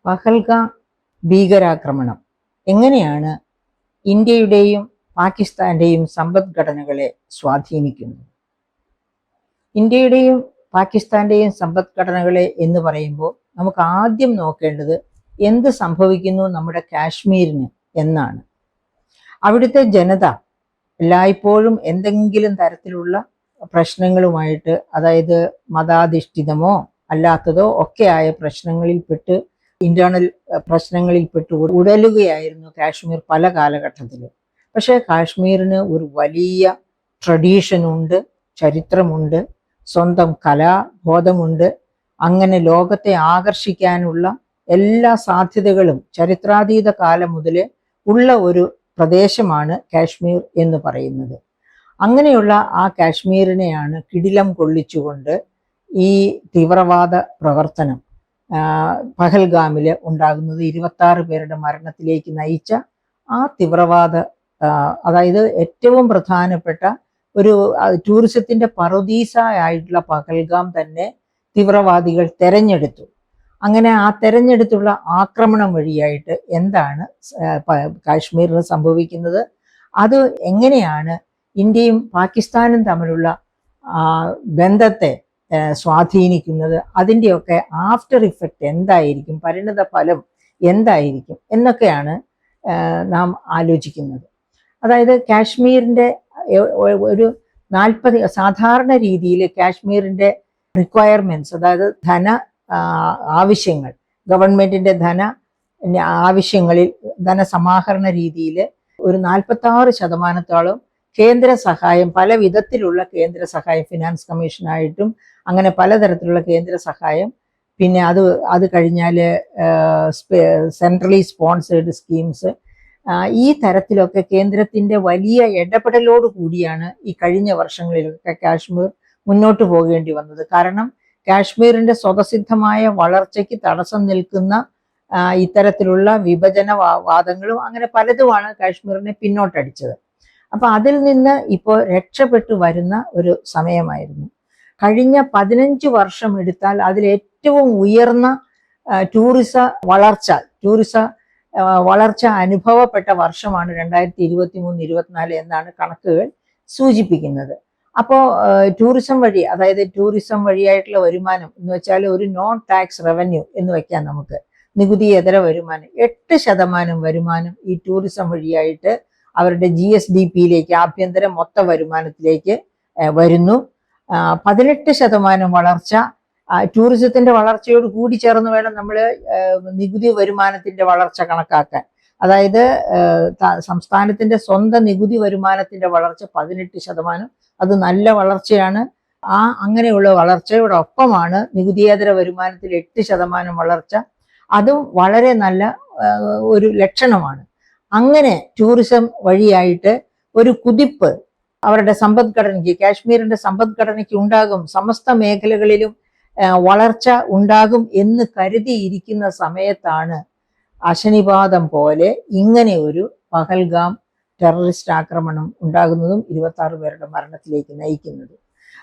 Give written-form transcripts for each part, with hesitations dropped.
പഹൽഗാം ഭീകരാക്രമണം എങ്ങനെയാണ് ഇന്ത്യയുടെയും പാകിസ്ഥാന്റെയും സമ്പദ്ഘടനകളെ സ്വാധീനിക്കുന്നത്? ഇന്ത്യയുടെയും പാകിസ്ഥാന്റെയും സമ്പദ്ഘടനകളെ എന്ന് പറയുമ്പോൾ നമുക്ക് ആദ്യം നോക്കേണ്ടത് എന്ത് സംഭവിക്കുന്നു നമ്മുടെ കാശ്മീരിന് എന്നാണ്. അവിടുത്തെ ജനത എല്ലായ്പ്പോഴും എന്തെങ്കിലും തരത്തിലുള്ള പ്രശ്നങ്ങളുമായിട്ട്, അതായത് മതാധിഷ്ഠിതമോ അല്ലാത്തതോ ഒക്കെയായ പ്രശ്നങ്ങളിൽപ്പെട്ട്, ഇന്റേണൽ പ്രശ്നങ്ങളിൽപ്പെട്ട് ഉടലുകയായിരുന്നു കാശ്മീർ പല കാലഘട്ടത്തിലും. പക്ഷേ കാശ്മീരിന് ഒരു വലിയ ട്രഡീഷനുണ്ട്, ചരിത്രമുണ്ട്, സ്വന്തം കലാബോധമുണ്ട്. അങ്ങനെ ലോകത്തെ ആകർഷിക്കാനുള്ള എല്ലാ സാധ്യതകളും ചരിത്രാതീത കാലം മുതൽ ഉള്ള ഒരു പ്രദേശമാണ് കാശ്മീർ എന്ന് പറയുന്നത്. അങ്ങനെയുള്ള ആ കാശ്മീരിനെയാണ് കിടിലം കൊള്ളിച്ചുകൊണ്ട് ഈ തീവ്രവാദ പ്രവർത്തനം പഹൽഗാമിൽ ഉണ്ടാകുന്നത്. 26 പേരുടെ മരണത്തിലേക്ക് നയിച്ച ആ തീവ്രവാദ, അതായത് ഏറ്റവും പ്രധാനപ്പെട്ട ഒരു ടൂറിസത്തിന്റെ പറുദീസ ആയിട്ടുള്ള പഹൽഗാം തന്നെ തീവ്രവാദികൾ തെരഞ്ഞെടുത്തു. അങ്ങനെ ആ തെരഞ്ഞെടുത്തുള്ള ആക്രമണം വഴിയായിട്ട് എന്താണ് കാശ്മീരിൽ സംഭവിക്കുന്നത്, അത് എങ്ങനെയാണ് ഇന്ത്യയും പാകിസ്ഥാനും തമ്മിലുള്ള ബന്ധത്തെ സ്വാധീനിക്കുന്നത്, അതിൻ്റെയൊക്കെ ആഫ്റ്റർ ഇഫക്റ്റ് എന്തായിരിക്കും, പരിണിത ഫലം എന്തായിരിക്കും എന്നൊക്കെയാണ് നാം ആലോചിക്കുന്നത്. അതായത് കാശ്മീരിൻ്റെ ഒരു 40 സാധാരണ രീതിയിൽ കാശ്മീരിൻ്റെ റിക്വയർമെൻറ്റ്സ്, അതായത് ധന ആവശ്യങ്ങൾ, ഗവൺമെന്റിന്റെ ആവശ്യങ്ങളിൽ ധനസമാഹരണ രീതിയിൽ ഒരു 46% കേന്ദ്ര സഹായം, പല വിധത്തിലുള്ള കേന്ദ്ര സഹായം, ഫിനാൻസ് കമ്മീഷനായിട്ടും അങ്ങനെ പലതരത്തിലുള്ള കേന്ദ്ര സഹായം, പിന്നെ അത് കഴിഞ്ഞാൽ സെൻട്രലി സ്പോൺസേഡ് സ്കീംസ്, ഈ തരത്തിലൊക്കെ കേന്ദ്രത്തിന്റെ വലിയ ഇടപെടലോട് കൂടിയാണ് ഈ കഴിഞ്ഞ വർഷങ്ങളിലൊക്കെ കാശ്മീർ മുന്നോട്ട് പോകേണ്ടി വന്നത്. കാരണം കാശ്മീരിന്റെ സ്വതസിദ്ധമായ വളർച്ചയ്ക്ക് തടസ്സം നിൽക്കുന്ന ഇത്തരത്തിലുള്ള വിഭജനവാദങ്ങളും അങ്ങനെ പലതുമാണ് കാശ്മീരിനെ പിന്നോട്ടടിച്ചത്. അപ്പൊ അതിൽ നിന്ന് ഇപ്പോൾ രക്ഷപ്പെട്ടു വരുന്ന ഒരു സമയമായിരുന്നു. കഴിഞ്ഞ 15 വർഷം എടുത്താൽ അതിൽ ഏറ്റവും ഉയർന്ന ടൂറിസ വളർച്ച അനുഭവപ്പെട്ട വർഷമാണ് 2023-24 എന്നാണ് കണക്കുകൾ സൂചിപ്പിക്കുന്നത്. അപ്പോൾ ടൂറിസം വഴി, അതായത് ടൂറിസം വഴിയായിട്ടുള്ള വരുമാനം എന്ന് വെച്ചാൽ ഒരു നോൺ ടാക്സ് റവന്യൂ എന്ന് വെക്കാൻ നമുക്ക്, നികുതിയേതര വരുമാനം 8% വരുമാനം ഈ ടൂറിസം വഴിയായിട്ട് അവരുടെ GSDPയിലേക്ക്, ആഭ്യന്തര മൊത്ത വരുമാനത്തിലേക്ക് വരുന്നു. 18% വളർച്ച ടൂറിസത്തിന്റെ വളർച്ചയോട് കൂടി ചേർന്ന് വേണം നമ്മൾ നികുതി വരുമാനത്തിന്റെ വളർച്ച കണക്കാക്കാൻ. അതായത് സംസ്ഥാനത്തിന്റെ സ്വന്തം നികുതി വരുമാനത്തിന്റെ വളർച്ച 18%, അത് നല്ല വളർച്ചയാണ്. അങ്ങനെയുള്ള വളർച്ചയോടൊപ്പമാണ് നികുതിയേതര വരുമാനത്തിൽ 8% വളർച്ച, അതും വളരെ നല്ല ഒരു ലക്ഷണമാണ്. അങ്ങനെ ടൂറിസം വഴിയായിട്ട് ഒരു കുതിപ്പ് അവരുടെ സമ്പദ്ഘടനയ്ക്ക്, കാശ്മീരിന്റെ സമ്പദ്ഘടനയ്ക്ക് ഉണ്ടാകും, സമസ്ത മേഖലകളിലും വളർച്ച ഉണ്ടാകും എന്ന് കരുതിയിരിക്കുന്ന സമയത്താണ് അശനിപാതം പോലെ ഇങ്ങനെ ഒരു പഹൽഗാം ടെററിസ്റ്റ് ആക്രമണം ഉണ്ടാകുന്നതും 26 പേരുടെ മരണത്തിലേക്ക് നയിക്കുന്നത്.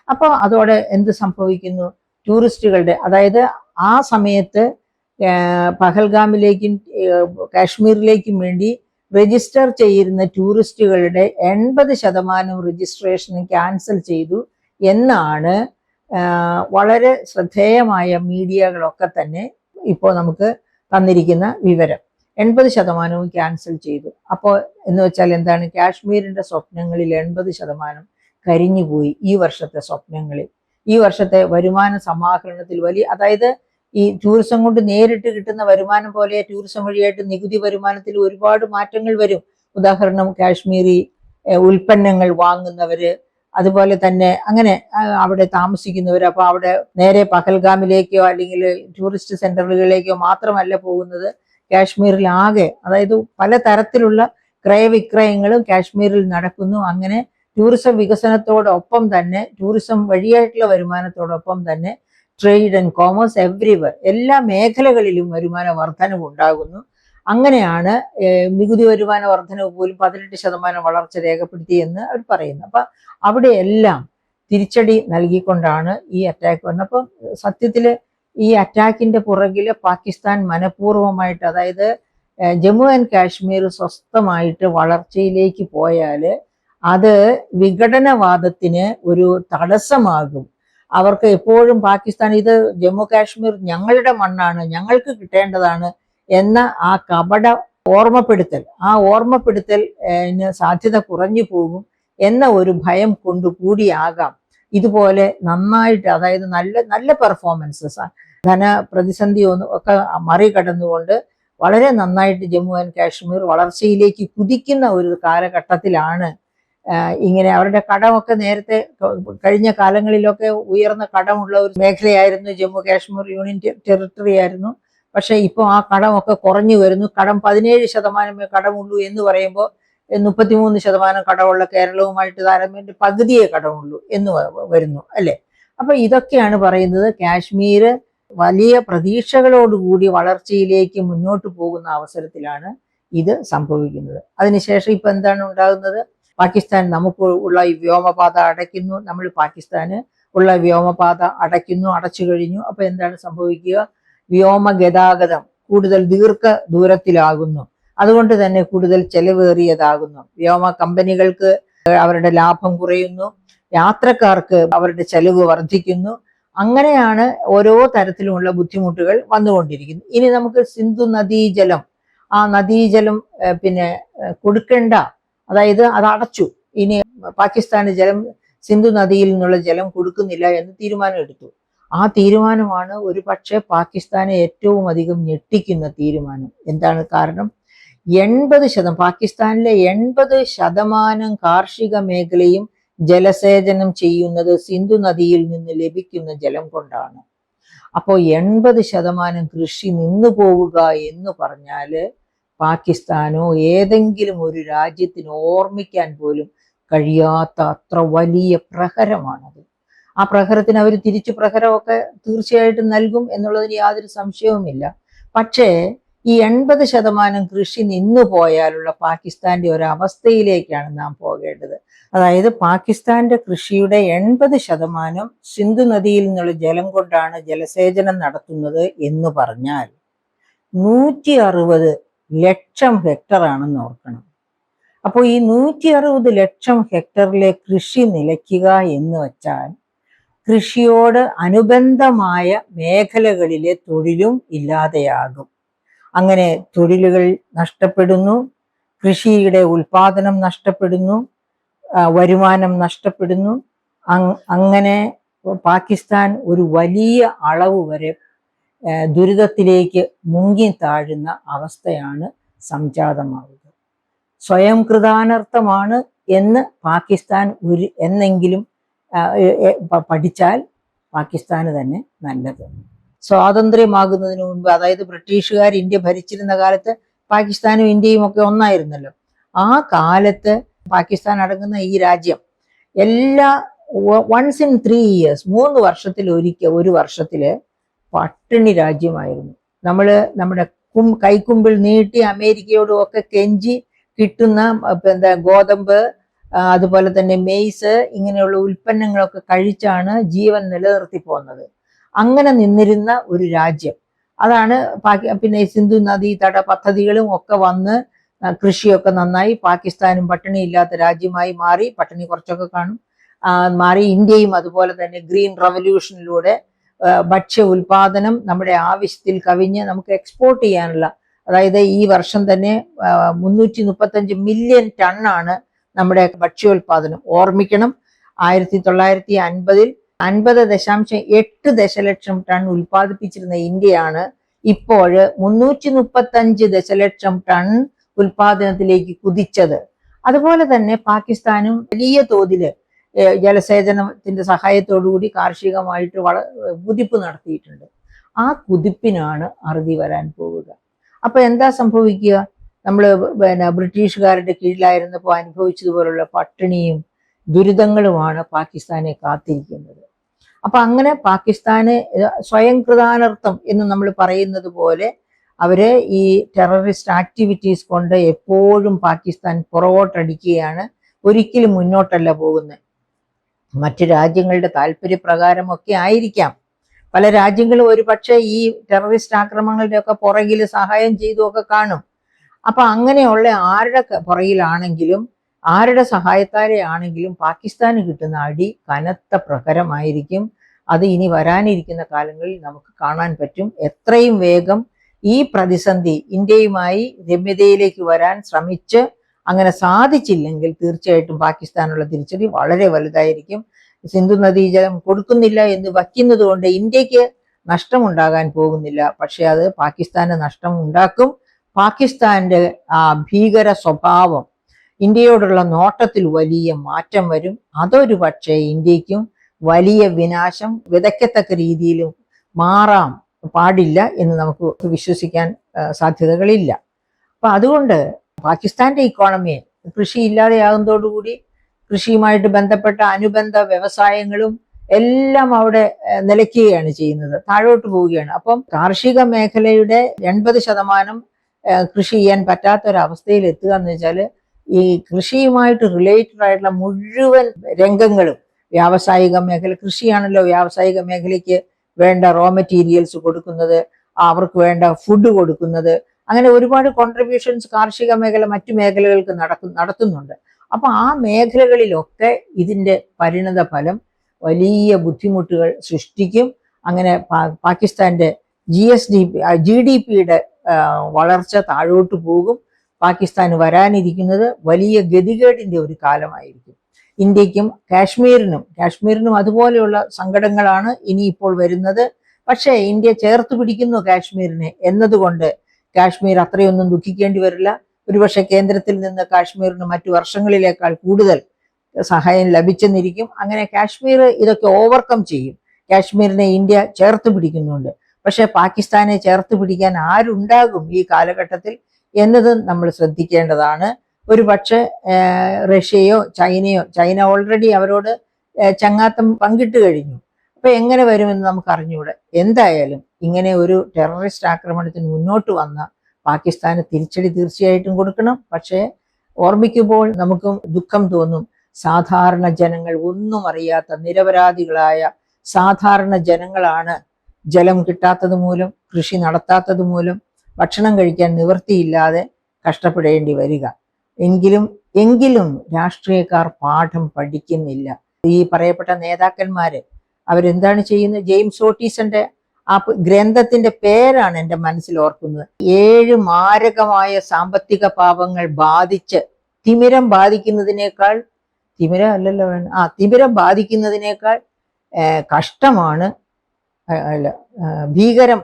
അപ്പോൾ അതോടെ എന്ത് സംഭവിക്കുന്നു? ടൂറിസ്റ്റുകളുടെ, അതായത് ആ സമയത്ത് പഹൽഗാമിലേക്കും കാശ്മീരിലേക്കും വേണ്ടി രജിസ്റ്റർ ചെയ്യുന്ന ടൂറിസ്റ്റുകളുടെ 80% രജിസ്ട്രേഷൻ ക്യാൻസൽ ചെയ്തു എന്നാണ് വളരെ ശ്രദ്ധേയമായ മീഡിയകളൊക്കെ തന്നെ ഇപ്പോൾ നമുക്ക് തന്നിരിക്കുന്ന വിവരം. 80% ക്യാൻസൽ ചെയ്തു. അപ്പോൾ എന്ന് വെച്ചാൽ എന്താണ്? കാശ്മീരിന്റെ സ്വപ്നങ്ങളിൽ 80% കരിഞ്ഞുപോയി. ഈ വർഷത്തെ സ്വപ്നങ്ങളിൽ, ഈ വർഷത്തെ വരുമാന സമാഹരണത്തിൽ അതായത് ഈ ടൂറിസം കൊണ്ട് നേരിട്ട് കിട്ടുന്ന വരുമാനം പോലെ ടൂറിസം വഴിയായിട്ട് നികുതി വരുമാനത്തിൽ ഒരുപാട് മാറ്റങ്ങൾ വരും. ഉദാഹരണം, കാശ്മീരി ഉൽപ്പന്നങ്ങൾ വാങ്ങുന്നവര്, അതുപോലെ തന്നെ അങ്ങനെ അവിടെ താമസിക്കുന്നവർ, അപ്പൊ അവിടെ നേരെ പഹൽഗാമിലേക്കോ അല്ലെങ്കിൽ ടൂറിസ്റ്റ് സെന്ററുകളിലേക്കോ മാത്രമല്ല പോകുന്നത്, കാശ്മീരിലാകെ, അതായത് പലതരത്തിലുള്ള ക്രയവിക്രയങ്ങളും കാശ്മീരിൽ നടക്കുന്നു. അങ്ങനെ ടൂറിസം വികസനത്തോടൊപ്പം തന്നെ, ടൂറിസം വഴിയായിട്ടുള്ള വരുമാനത്തോടൊപ്പം തന്നെ ട്രേഡ് ആൻഡ് കോമേഴ്സ് എവ്രിവർ, എല്ലാ മേഖലകളിലും വരുമാന വർധനവ് ഉണ്ടാകുന്നു. അങ്ങനെയാണ് നികുതി വരുമാന വർധനവ് പോലും 18% വളർച്ച രേഖപ്പെടുത്തിയെന്ന് അവർ പറയുന്നു. അപ്പൊ അവിടെ എല്ലാം തിരിച്ചടി നൽകിക്കൊണ്ടാണ് ഈ അറ്റാക്ക് വന്നത്. അപ്പം സത്യത്തില് ഈ അറ്റാക്കിന്റെ പുറകില് പാകിസ്ഥാൻ മനഃപൂർവ്വമായിട്ട്, അതായത് ജമ്മു ആൻഡ് കാശ്മീർ സ്വസ്ഥമായിട്ട് വളർച്ചയിലേക്ക് പോയാൽ അത് വിഘടനവാദത്തിന് ഒരു തടസ്സമാകും. അവർക്ക് എപ്പോഴും പാകിസ്ഥാൻ ഇത് ജമ്മു കാശ്മീർ ഞങ്ങളുടെ മണ്ണാണ്, ഞങ്ങൾക്ക് കിട്ടേണ്ടതാണ് എന്ന ആ കപട ഓർമ്മപ്പെടുത്തൽ, ആ ഓർമ്മപ്പെടുത്തൽ സാധ്യത കുറഞ്ഞു പോകും എന്ന ഒരു ഭയം കൊണ്ടുകൂടിയാകാം ഇതുപോലെ നന്നായിട്ട്, അതായത് നല്ല നല്ല പെർഫോമൻസസ്, ധനപ്രതിസന്ധി ഒക്കെ മറികടന്നുകൊണ്ട് വളരെ നന്നായിട്ട് ജമ്മു ആൻഡ് കാശ്മീർ വളർച്ചയിലേക്ക് കുതിക്കുന്ന ഒരു കാലഘട്ടത്തിലാണ് ഇങ്ങനെ അവരുടെ കടമൊക്കെ നേരത്തെ കഴിഞ്ഞ കാലങ്ങളിലൊക്കെ ഉയർന്ന കടമുള്ള ഒരു മേഖലയായിരുന്നു ജമ്മു കാശ്മീർ യൂണിയൻ ടെറിട്ടറി ആയിരുന്നു. പക്ഷെ ഇപ്പോൾ ആ കടമൊക്കെ കുറഞ്ഞു വരുന്നു. കടം 17% കടമുള്ളൂ എന്ന് പറയുമ്പോൾ 33% കടമുള്ള കേരളവുമായിട്ട് താരതമ്യം പകുതിയെ കടമുള്ളൂ എന്ന് വരുന്നു അല്ലെ. അപ്പൊ ഇതൊക്കെയാണ് പറയുന്നത് കാശ്മീർ വലിയ പ്രതീക്ഷകളോടുകൂടി വളർച്ചയിലേക്ക് മുന്നോട്ട് പോകുന്ന അവസരത്തിലാണ് ഇത് സംഭവിക്കുന്നത്. അതിനുശേഷം ഇപ്പൊ എന്താണ് ഉണ്ടാകുന്നത്? പാകിസ്ഥാൻ നമുക്ക് ഉള്ള ഈ വ്യോമപാത അടയ്ക്കുന്നു, നമ്മൾ പാകിസ്ഥാന് ഉള്ള വ്യോമപാത അടച്ചു കഴിഞ്ഞു. അപ്പൊ എന്താണ് സംഭവിക്കുക? വ്യോമ ഗതാഗതം കൂടുതൽ ദൂരത്തിലാകുന്നു, അതുകൊണ്ട് തന്നെ കൂടുതൽ ചെലവേറിയതാകുന്നു. വ്യോമ കമ്പനികൾക്ക് അവരുടെ ലാഭം കുറയുന്നു, യാത്രക്കാർക്ക് അവരുടെ ചെലവ് വർദ്ധിക്കുന്നു. അങ്ങനെയാണ് ഓരോ തരത്തിലുമുള്ള ബുദ്ധിമുട്ടുകൾ വന്നുകൊണ്ടിരിക്കുന്നത്. ഇനി നമുക്ക് സിന്ധു നദീജലം, ആ നദീജലം പിന്നെ കൊടുക്കേണ്ട, അതായത് അത് അടച്ചു, ഇനി പാകിസ്ഥാന് സിന്ധു നദിയിൽ നിന്നുള്ള ജലം കൊടുക്കുന്നില്ല എന്ന് തീരുമാനം എടുത്തു. ആ തീരുമാനമാണ് ഒരു പക്ഷേ പാകിസ്ഥാനെ ഏറ്റവും അധികം ഞെട്ടിക്കുന്ന തീരുമാനം. എന്താണ് കാരണം? പാകിസ്ഥാനിലെ 80% കാർഷിക മേഖലയും ജലസേചനം ചെയ്യുന്നത് സിന്ധു നദിയിൽ നിന്ന് ലഭിക്കുന്ന ജലം കൊണ്ടാണ്. അപ്പോൾ 80% കൃഷി നിന്നു പോവുക എന്ന് പറഞ്ഞാല് പാകിസ്ഥാനോ ഏതെങ്കിലും ഒരു രാജ്യത്തിന് ഓർമ്മിക്കാൻ പോലും കഴിയാത്ത അത്ര വലിയ പ്രഹരമാണത്. ആ പ്രഹരത്തിന് അവർ തിരിച്ചു പ്രഹരമൊക്കെ തീർച്ചയായിട്ടും നൽകും എന്നുള്ളതിന് യാതൊരു സംശയവുമില്ല. പക്ഷേ ഈ 80% കൃഷി നിന്നു പോയാലുള്ള പാകിസ്ഥാന്റെ ഒരു അവസ്ഥയിലേക്കാണ് നാം പോകേണ്ടത്. അതായത് പാകിസ്ഥാന്റെ കൃഷിയുടെ 80% സിന്ധു നദിയിൽ നിന്നുള്ള ജലം കൊണ്ടാണ് ജലസേചനം നടത്തുന്നത് എന്ന് പറഞ്ഞാൽ 160 ലക്ഷം ഹെക്ടർ ആണെന്ന് ഓർക്കണം. അപ്പോൾ ഈ 160 ലക്ഷം ഹെക്ടറിലെ കൃഷി നിലയ്ക്കുക എന്ന് വെച്ചാൽ കൃഷിയോട് അനുബന്ധമായ മേഖലകളിലെ തൊഴിലും ഇല്ലാതെയാകും. അങ്ങനെ തൊഴിലുകൾ നഷ്ടപ്പെടുന്നു, കൃഷിയുടെ ഉൽപാദനം നഷ്ടപ്പെടുന്നു, വരുമാനം നഷ്ടപ്പെടുന്നു. അങ്ങനെ പാകിസ്ഥാൻ ഒരു വലിയ അളവ് വരെ ദുരിതത്തിലേക്ക് മുങ്ങി താഴുന്ന അവസ്ഥയാണ് സംജാതമാവുക. സ്വയം കൃതാനർത്ഥമാണ് എന്ന് പാകിസ്ഥാൻ എന്നെങ്കിലും പഠിച്ചാൽ പാകിസ്ഥാന് തന്നെ നല്ലത്. സ്വാതന്ത്ര്യമാകുന്നതിന് മുൻപ്, അതായത് ബ്രിട്ടീഷുകാർ ഇന്ത്യ ഭരിച്ചിരുന്ന കാലത്ത് പാകിസ്ഥാനും ഇന്ത്യയും ഒക്കെ ഒന്നായിരുന്നല്ലോ. ആ കാലത്ത് പാകിസ്ഥാൻ അടങ്ങുന്ന ഈ രാജ്യം once in 3 years 3 വർഷത്തിൽ ഒരു വർഷത്തില് പട്ടിണി രാജ്യമായിരുന്നു. നമ്മുടെ കൈക്കുമ്പിൾ നീട്ടി അമേരിക്കയോടും ഒക്കെ കെഞ്ചി കിട്ടുന്ന ഗോതമ്പ്, അതുപോലെ തന്നെ മെയ്സ്, ഇങ്ങനെയുള്ള ഉൽപ്പന്നങ്ങളൊക്കെ കഴിച്ചാണ് ജീവൻ നിലനിർത്തി പോകുന്നത്. അങ്ങനെ നിന്നിരുന്ന ഒരു രാജ്യം അതാണ്. പിന്നെ സിന്ധു നദീ തട പദ്ധതികളും ഒക്കെ വന്ന് കൃഷിയൊക്കെ നന്നായി, പാകിസ്ഥാനും പട്ടിണി ഇല്ലാത്ത രാജ്യമായി മാറി. പട്ടിണി കുറച്ചൊക്കെ കാണും, മാറി. ഇന്ത്യയും അതുപോലെ തന്നെ ഗ്രീൻ റവല്യൂഷനിലൂടെ ഭക്ഷ്യ ഉൽപാദനം നമ്മുടെ ആവശ്യത്തിൽ കവിഞ്ഞ് നമുക്ക് എക്സ്പോർട്ട് ചെയ്യാനുള്ള, അതായത് ഈ വർഷം തന്നെ 335 മില്യൺ ടണ്ണാണ് നമ്മുടെ ഭക്ഷ്യോൽപാദനം. ഓർമ്മിക്കണം, 1950-ൽ 50.8 ദശലക്ഷം ടൺ ഉൽപ്പാദിപ്പിച്ചിരുന്ന ഇന്ത്യയാണ് ഇപ്പോൾ 335 ദശലക്ഷം ടൺ ഉൽപാദനത്തിലേക്ക് കുതിച്ചത്. അതുപോലെ തന്നെ പാകിസ്ഥാനും വലിയ തോതില് ജലസേചനത്തിന്റെ സഹായത്തോടുകൂടി കാർഷികമായിട്ട് കുതിപ്പ് നടത്തിയിട്ടുണ്ട്. ആ കുതിപ്പിനാണ് അറുതി വരാൻ പോവുക. അപ്പൊ എന്താ സംഭവിക്കുക? നമ്മള് ബ്രിട്ടീഷുകാരുടെ കീഴിലായിരുന്നപ്പോൾ അനുഭവിച്ചതുപോലുള്ള പട്ടിണിയും ദുരിതങ്ങളുമാണ് പാകിസ്ഥാനെ കാത്തിരിക്കുന്നത്. അപ്പൊ അങ്ങനെ പാകിസ്ഥാന് സ്വയം കൃതാനർത്ഥം എന്ന് നമ്മൾ പറയുന്നത് പോലെ അവര് ഈ ടെററിസ്റ്റ് ആക്ടിവിറ്റീസ് കൊണ്ട് എപ്പോഴും പാകിസ്ഥാൻ പുറകോട്ടടിക്കുകയാണ്, ഒരിക്കലും മുന്നോട്ടല്ല പോകുന്നത്. മറ്റു രാജ്യങ്ങളുടെ താല്പര്യപ്രകാരമൊക്കെ ആയിരിക്കാം, പല രാജ്യങ്ങളും ഒരു പക്ഷേ ഈ ടെററിസ്റ്റ് ആക്രമണങ്ങളുടെ ഒക്കെ പുറകിൽ സഹായം ചെയ്തുമൊക്കെ കാണും. അപ്പൊ അങ്ങനെയുള്ള ആരുടെ പുറകിലാണെങ്കിലും ആരുടെ സഹായത്താലെ ആണെങ്കിലും പാകിസ്ഥാന് കിട്ടുന്ന അടി കനത്ത പ്രഹരമായിരിക്കും. അത് ഇനി വരാനിരിക്കുന്ന കാലങ്ങളിൽ നമുക്ക് കാണാൻ പറ്റും. എത്രയും വേഗം ഈ പ്രതിസന്ധി ഇന്ത്യയുമായി രമ്യതയിലേക്ക് വരാൻ ശ്രമിച്ച് അങ്ങനെ സാധിച്ചില്ലെങ്കിൽ തീർച്ചയായിട്ടും പാകിസ്ഥാനുള്ള തിരിച്ചടി വളരെ വലുതായിരിക്കും. സിന്ധു നദീജലം കൊടുക്കുന്നില്ല എന്ന് വയ്ക്കുന്നത് കൊണ്ട് ഇന്ത്യക്ക് നഷ്ടമുണ്ടാകാൻ പോകുന്നില്ല, പക്ഷെ അത് പാകിസ്ഥാന് നഷ്ടം ഉണ്ടാക്കും. പാകിസ്ഥാന്റെ ആ ഭീകര സ്വഭാവം, ഇന്ത്യയോടുള്ള നോട്ടത്തിൽ വലിയ മാറ്റം വരും. അതൊരു പക്ഷേ ഇന്ത്യക്കും വലിയ വിനാശം വിതയ്ക്കത്തക്ക രീതിയിലും മാറാൻ പാടില്ല എന്ന് നമുക്ക് വിശ്വസിക്കാൻ സാധ്യതകളില്ല. അപ്പൊ അതുകൊണ്ട് പാകിസ്ഥാന്റെ ഇക്കോണമിയെ കൃഷി ഇല്ലാതെയാകുന്നതോടുകൂടി കൃഷിയുമായിട്ട് ബന്ധപ്പെട്ട അനുബന്ധ വ്യവസായങ്ങളും എല്ലാം അവിടെ നിലയ്ക്കുകയാണ് ചെയ്യുന്നത്, താഴോട്ട് പോവുകയാണ്. അപ്പം കാർഷിക മേഖലയുടെ 80% കൃഷി ചെയ്യാൻ പറ്റാത്തൊരവസ്ഥയിൽ എത്തുക എന്ന് വെച്ചാൽ ഈ കൃഷിയുമായിട്ട് റിലേറ്റഡ് ആയിട്ടുള്ള മുഴുവൻ രംഗങ്ങളും, വ്യാവസായിക മേഖല, കൃഷിയാണല്ലോ വ്യാവസായിക മേഖലയ്ക്ക് വേണ്ട റോ മെറ്റീരിയൽസ് കൊടുക്കുന്നത്, അവർക്ക് വേണ്ട ഫുഡ് കൊടുക്കുന്നത്, അങ്ങനെ ഒരുപാട് കോൺട്രിബ്യൂഷൻസ് കാർഷിക മേഖല മറ്റു മേഖലകൾക്ക് നടത്തുന്നുണ്ട്. അപ്പൊ ആ മേഖലകളിലൊക്കെ ഇതിന്റെ പരിണത ഫലം വലിയ ബുദ്ധിമുട്ടുകൾ സൃഷ്ടിക്കും. അങ്ങനെ പാകിസ്ഥാന്റെ GDP-യുടെ വളർച്ച താഴോട്ട് പോകും. പാകിസ്ഥാന് വരാനിരിക്കുന്നത് വലിയ ഗതികേടിന്റെ ഒരു കാലമായിരിക്കും. ഇന്ത്യക്കും കാശ്മീരിനും അതുപോലെയുള്ള സങ്കടങ്ങളാണ് ഇനിയിപ്പോൾ വരുന്നത്. പക്ഷേ ഇന്ത്യ ചേർത്ത് പിടിക്കുന്നു കാശ്മീരിനെ എന്നതുകൊണ്ട് കാശ്മീർ അത്രയൊന്നും ദുഃഖിക്കേണ്ടി വരില്ല. ഒരുപക്ഷെ കേന്ദ്രത്തിൽ നിന്ന് കാശ്മീരിന് മറ്റു വർഷങ്ങളിലേക്കാൾ കൂടുതൽ സഹായം ലഭിച്ചെന്നിരിക്കും. അങ്ങനെ കാശ്മീർ ഇതൊക്കെ ഓവർകം ചെയ്യും. കാശ്മീരിനെ ഇന്ത്യ ചേർത്ത് പിടിക്കുന്നുണ്ട്. പക്ഷെ പാകിസ്ഥാനെ ചേർത്ത് പിടിക്കാൻ ആരുണ്ടാകും ഈ കാലഘട്ടത്തിൽ എന്നത് നമ്മൾ ശ്രദ്ധിക്കേണ്ടതാണ്. ഒരു പക്ഷെ റഷ്യയോ ചൈന ഓൾറെഡി അവരോട് ചങ്ങാത്തം പങ്കിട്ട് കഴിഞ്ഞു. അപ്പൊ എങ്ങനെ വരുമെന്ന് നമുക്ക് അറിഞ്ഞുകൂടെ. എന്തായാലും ഇങ്ങനെ ഒരു ടെററിസ്റ്റ് ആക്രമണത്തിന് മുന്നോട്ട് വന്ന പാകിസ്ഥാന് തിരിച്ചടി തീർച്ചയായിട്ടും കൊടുക്കണം. പക്ഷേ ഓർമ്മിക്കുമ്പോൾ നമുക്കും ദുഃഖം തോന്നും. സാധാരണ ജനങ്ങൾ, ഒന്നും അറിയാത്ത നിരപരാധികളായ സാധാരണ ജനങ്ങളാണ് ജലം കിട്ടാത്തത് മൂലം, കൃഷി നടത്താത്തത് മൂലം ഭക്ഷണം കഴിക്കാൻ നിവൃത്തിയില്ലാതെ കഷ്ടപ്പെടേണ്ടി വരിക. എങ്കിലും രാഷ്ട്രീയക്കാർ പാഠം പഠിക്കുന്നില്ല. ഈ പറയപ്പെട്ട നേതാക്കന്മാര് അവരെന്താണ് ചെയ്യുന്നത്? ജെയിംസ് ഓട്ടീസന്റെ ആ ഗ്രന്ഥത്തിന്റെ പേരാണ് എൻ്റെ മനസ്സിൽ ഓർക്കുന്നത്. 7 മാരകമായ സാമ്പത്തിക പാപങ്ങൾ ബാധിച്ച് തിമിരം ബാധിക്കുന്നതിനേക്കാൾ കഷ്ടമാണ്, ഭീകരം,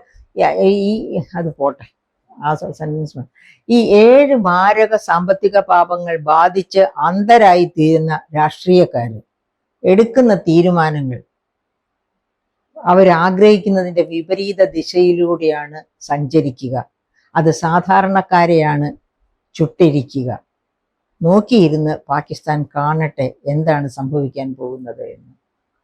അത് പോട്ടെ, ആ സെന്റൻസ്. ഈ 7 മാരക സാമ്പത്തിക പാപങ്ങൾ ബാധിച്ച് അന്ധരായി തീരുന്ന രാഷ്ട്രീയക്കാര് എടുക്കുന്ന തീരുമാനങ്ങൾ അവരാഗ്രഹിക്കുന്നതിന്റെ വിപരീത ദിശയിലൂടെയാണ് സഞ്ചരിക്കുക. അത് സാധാരണക്കാരെയാണ് ചുട്ടിരിക്കുക. നോക്കിയിരുന്ന് പാകിസ്ഥാൻ കാണട്ടെ എന്താണ് സംഭവിക്കാൻ പോകുന്നത് എന്ന്.